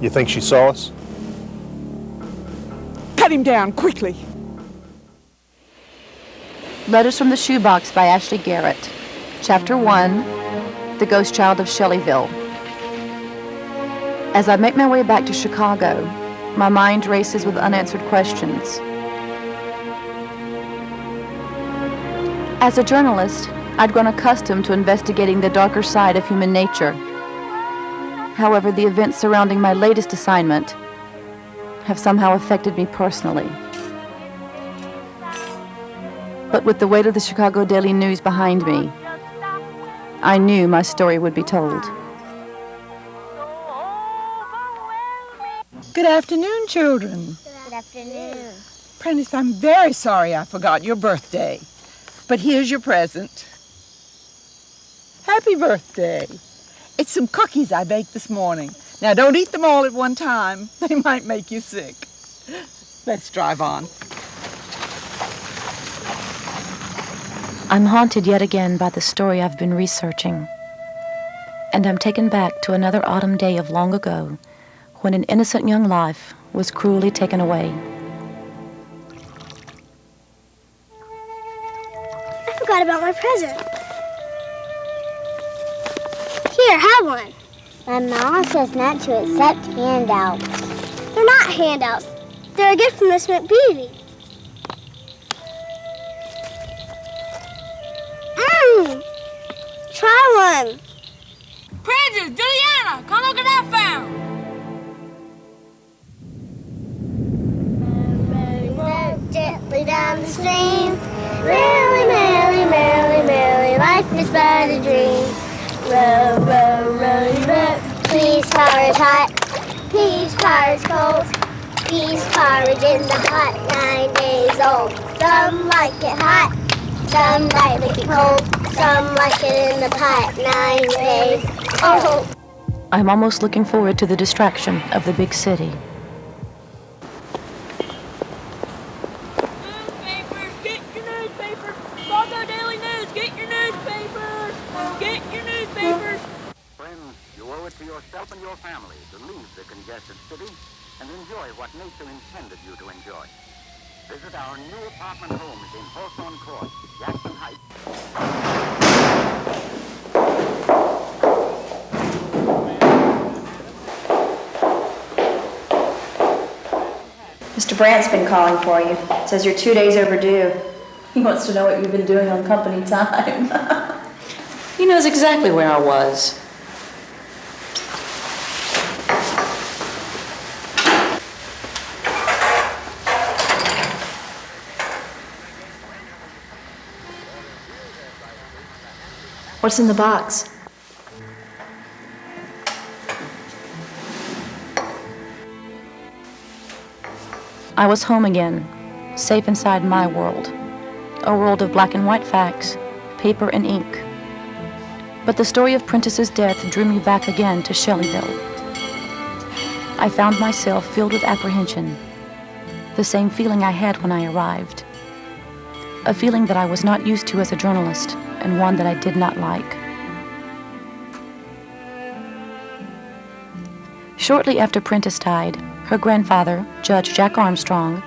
You think she saw us? Cut him down, quickly. Letters from the Shoebox by Ashley Garrett. Chapter 1, The Ghost Child of Shelleyville. As I make my way back to Chicago, my mind races with unanswered questions. As a journalist, I'd grown accustomed to investigating the darker side of human nature. However, the events surrounding my latest assignment have somehow affected me personally. But with the weight of the Chicago Daily News behind me, I knew my story would be told. Good afternoon, children. Good afternoon. Prentice, I'm very sorry I forgot your birthday. But here's your present. Happy birthday. It's some cookies I baked this morning. Now, don't eat them all at one time. They might make you sick. Let's drive on. I'm haunted yet again by the story I've been researching. And I'm taken back to another autumn day of long ago when an innocent young life was cruelly taken away. I forgot about my present. Here, have one. My mom says not to accept handouts. They're not handouts. They're a gift from Miss McBeevy. Try one. Princess Juliana, come look at that fountain. Row gently down the stream. Merrily, merrily, merrily, merrily, life is but a dream. Row, row, row, row. Peas porridge hot, peas porridge cold. Peas porridge in the pot, 9 days old. Some like it hot, some like it cold. Some like it in the pot, 9 days old. I'm almost looking forward to the distraction of the big city. Newspapers, get your newspapers. Chicago Daily News, get your newspapers. Get your newspapers. Friends, you owe it to yourself and your family to leave the congested city and enjoy what nature intended you to enjoy. Visit our new apartment homes in Hawthorne Court, Jackson Heights. Mr. Brandt's been calling for you. Says you're 2 days overdue. He wants to know what you've been doing on company time. He knows exactly where I was. What's in the box? I was home again, safe inside my world, a world of black and white facts, paper and ink. But the story of Prentice's death drew me back again to Shelleyville. I found myself filled with apprehension, the same feeling I had when I arrived, a feeling that I was not used to as a journalist and one that I did not like. Shortly after Prentice died, her grandfather, Judge Jack Armstrong,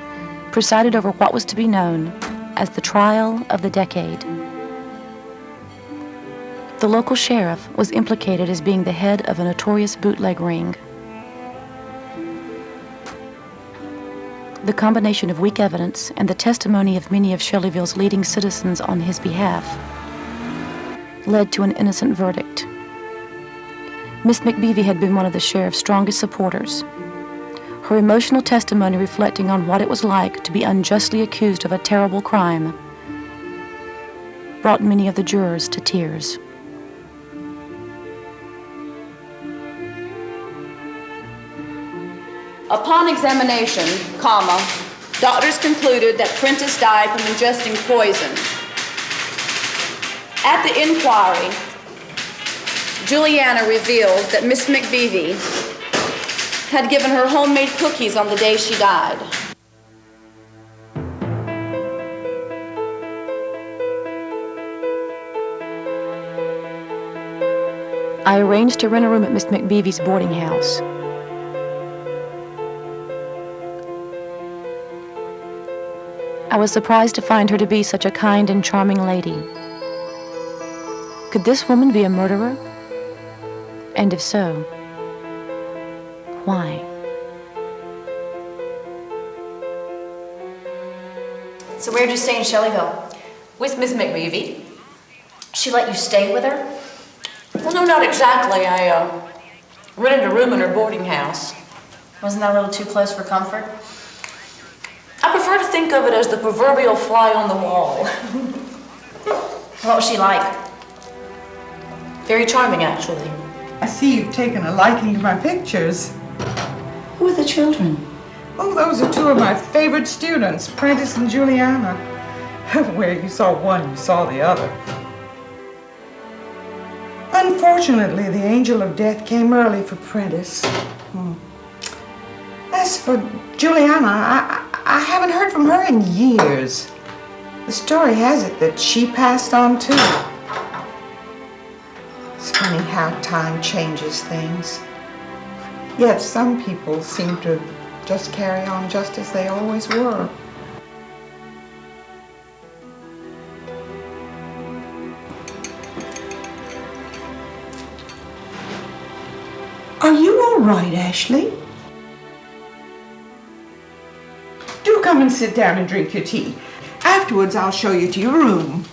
presided over what was to be known as the trial of the decade. The local sheriff was implicated as being the head of a notorious bootleg ring. The combination of weak evidence and the testimony of many of Shelleyville's leading citizens on his behalf led to an innocent verdict. Miss McBeevy had been one of the sheriff's strongest supporters. Her emotional testimony reflecting on what it was like to be unjustly accused of a terrible crime brought many of the jurors to tears. Upon examination, doctors concluded that Prentice died from ingesting poison. At the inquiry, Juliana revealed that Miss McBeevy had given her homemade cookies on the day she died. I arranged to rent a room at Miss McBeevy's boarding house. I was surprised to find her to be such a kind and charming lady. Could this woman be a murderer? And if so, why? So where'd you stay in Shelleyville? With Miss McBeevy. She let you stay with her? Well, no, not exactly. I rented a room in her boarding house. Wasn't that a little too close for comfort? I prefer to think of it as the proverbial fly on the wall. What was she like? Very charming, actually. I see you've taken a liking to my pictures. Who are the children? Oh, those are two of my favorite students, Prentice and Juliana. Where you saw one, you saw the other. Unfortunately, the angel of death came early for Prentice. As for Juliana, I haven't heard from her in years. The story has it that she passed on too. It's funny how time changes things. Yet some people seem to just carry on just as they always were. Are you all right, Ashley? Do come and sit down and drink your tea. Afterwards, I'll show you to your room.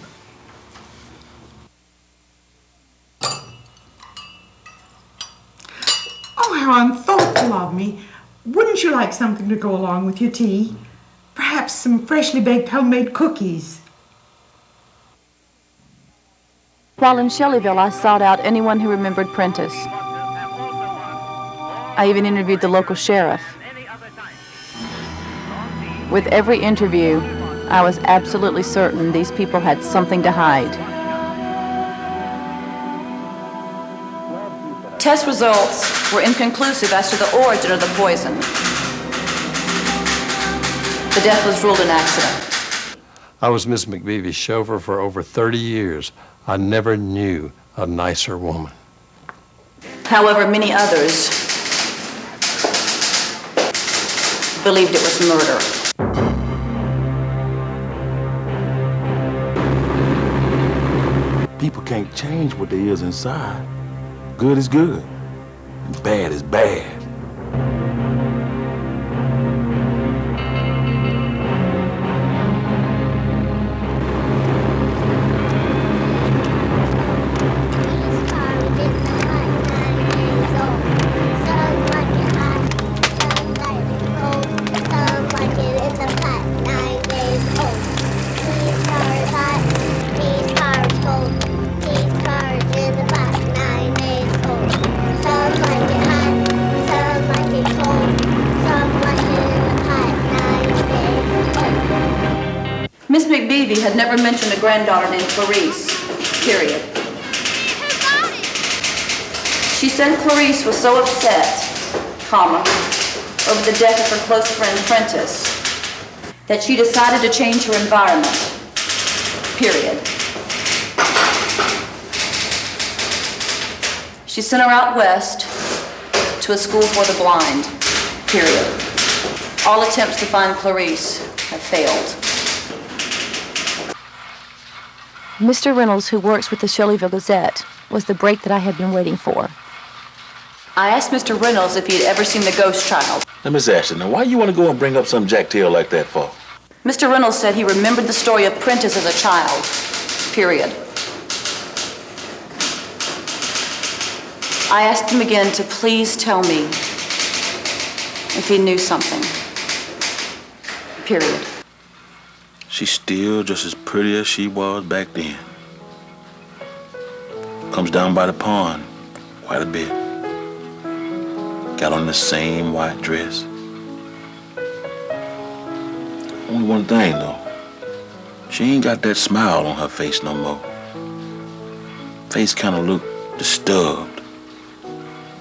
Oh, how unthoughtful of me. Wouldn't you like something to go along with your tea? Perhaps some freshly baked homemade cookies. While in Shelleyville, I sought out anyone who remembered Prentice. I even interviewed the local sheriff. With every interview, I was absolutely certain these people had something to hide. Test results were inconclusive as to the origin of the poison. The death was ruled an accident. I was Miss McBeevy's chauffeur for over 30 years. I never knew a nicer woman. However, many others believed it was murder. People can't change what there is inside. Good is good, and bad is bad. Miss McBeevy had never mentioned a granddaughter named Clarice, period. She said Clarice was so upset, over the death of her close friend Prentice, that she decided to change her environment, period. She sent her out west to a school for the blind, period. All attempts to find Clarice have failed. Mr. Reynolds, who works with the Shelleyville Gazette, was the break that I had been waiting for. I asked Mr. Reynolds if he had ever seen the ghost child. Now, Miss Ashton, now why you want to go and bring up some jacktail like that for? Mr. Reynolds said he remembered the story of Prentice as a child, period. I asked him again to please tell me if he knew something, period. She's still just as pretty as she was back then. Comes down by the pond quite a bit. Got on the same white dress. Only one thing, though. She ain't got that smile on her face no more. Face kind of looked disturbed.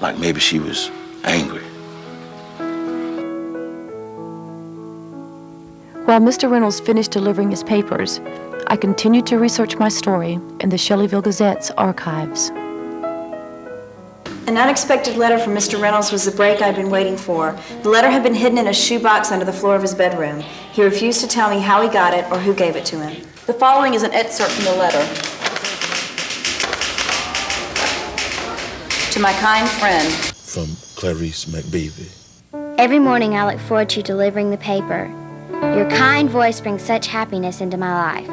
Like maybe she was angry. While Mr. Reynolds finished delivering his papers, I continued to research my story in the Shelleyville Gazette's archives. An unexpected letter from Mr. Reynolds was the break I'd been waiting for. The letter had been hidden in a shoebox under the floor of his bedroom. He refused to tell me how he got it or who gave it to him. The following is an excerpt from the letter. To my kind friend. From Clarice McBeevy. Every morning I look forward to delivering the paper. Your kind voice brings such happiness into my life.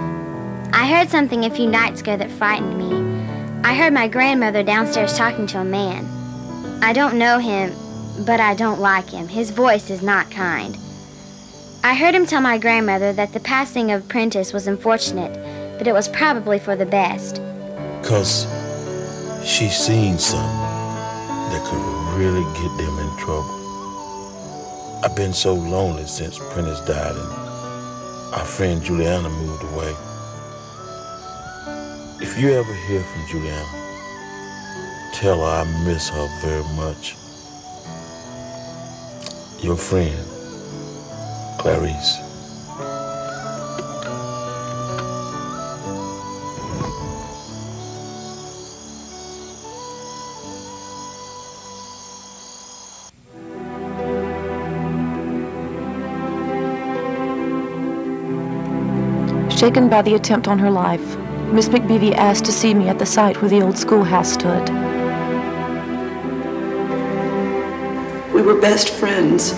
I heard something a few nights ago that frightened me. I heard my grandmother downstairs talking to a man. I don't know him, but I don't like him. His voice is not kind. I heard him tell my grandmother that the passing of Prentice was unfortunate, but it was probably for the best. 'Cause she seen something that could really get them in trouble. I've been so lonely since Prentice died and our friend Juliana moved away. If you ever hear from Juliana, tell her I miss her very much. Your friend, Clarice. Shaken by the attempt on her life, Miss McBeevy asked to see me at the site where the old schoolhouse stood. We were best friends.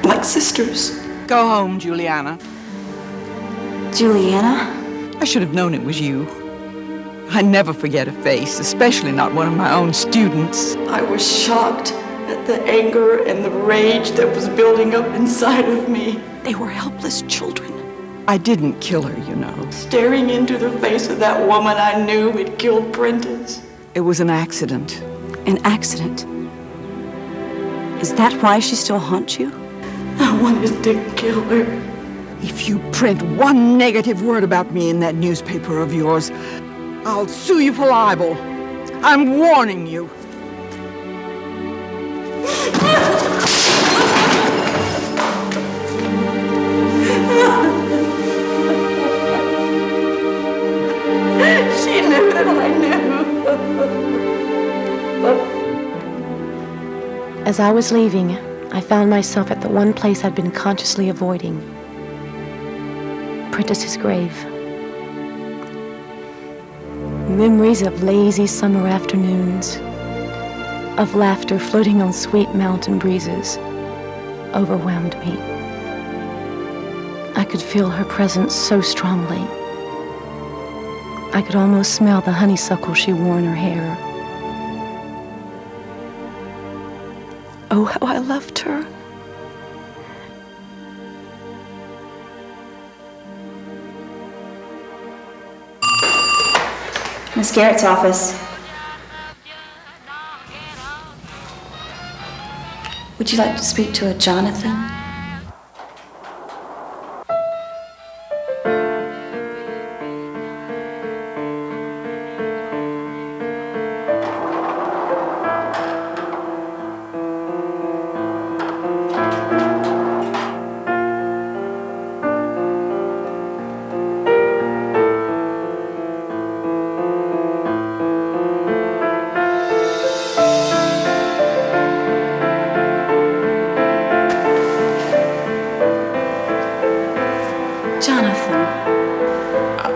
Like sisters. Go home, Juliana. Juliana? I should have known it was you. I never forget a face, especially not one of my own students. I was shocked at the anger and the rage that was building up inside of me. They were helpless children. I didn't kill her, you know. Staring into the face of that woman I knew had killed Prentice. It was an accident. An accident? Is that why she still haunts you? I wanted to kill her. If you print one negative word about me in that newspaper of yours, I'll sue you for libel. I'm warning you. She knew that I knew. As I was leaving, I found myself at the one place I'd been consciously avoiding. Prentice's grave. Memories of lazy summer afternoons, of laughter floating on sweet mountain breezes, overwhelmed me. I could feel her presence so strongly. I could almost smell the honeysuckle she wore in her hair. Oh, how I loved her. Miss Garrett's office. Would you like to speak to a Jonathan?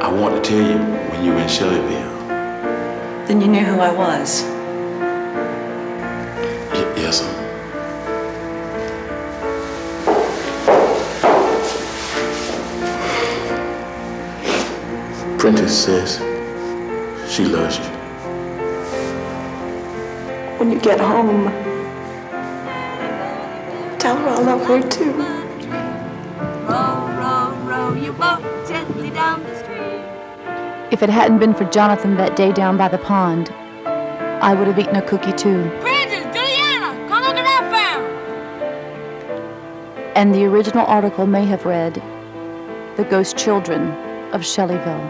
I want to tell you when you were in Shelleyville. Then you knew who I was. Yes, sir. Prentice says she loves you. When you get home, tell her I love her too. Row, row, row your boat gently down the stream. If it hadn't been for Jonathan that day down by the pond, I would have eaten a cookie too. Princess Juliana, come look at that found. And the original article may have read, The Ghost Children of Shelleyville.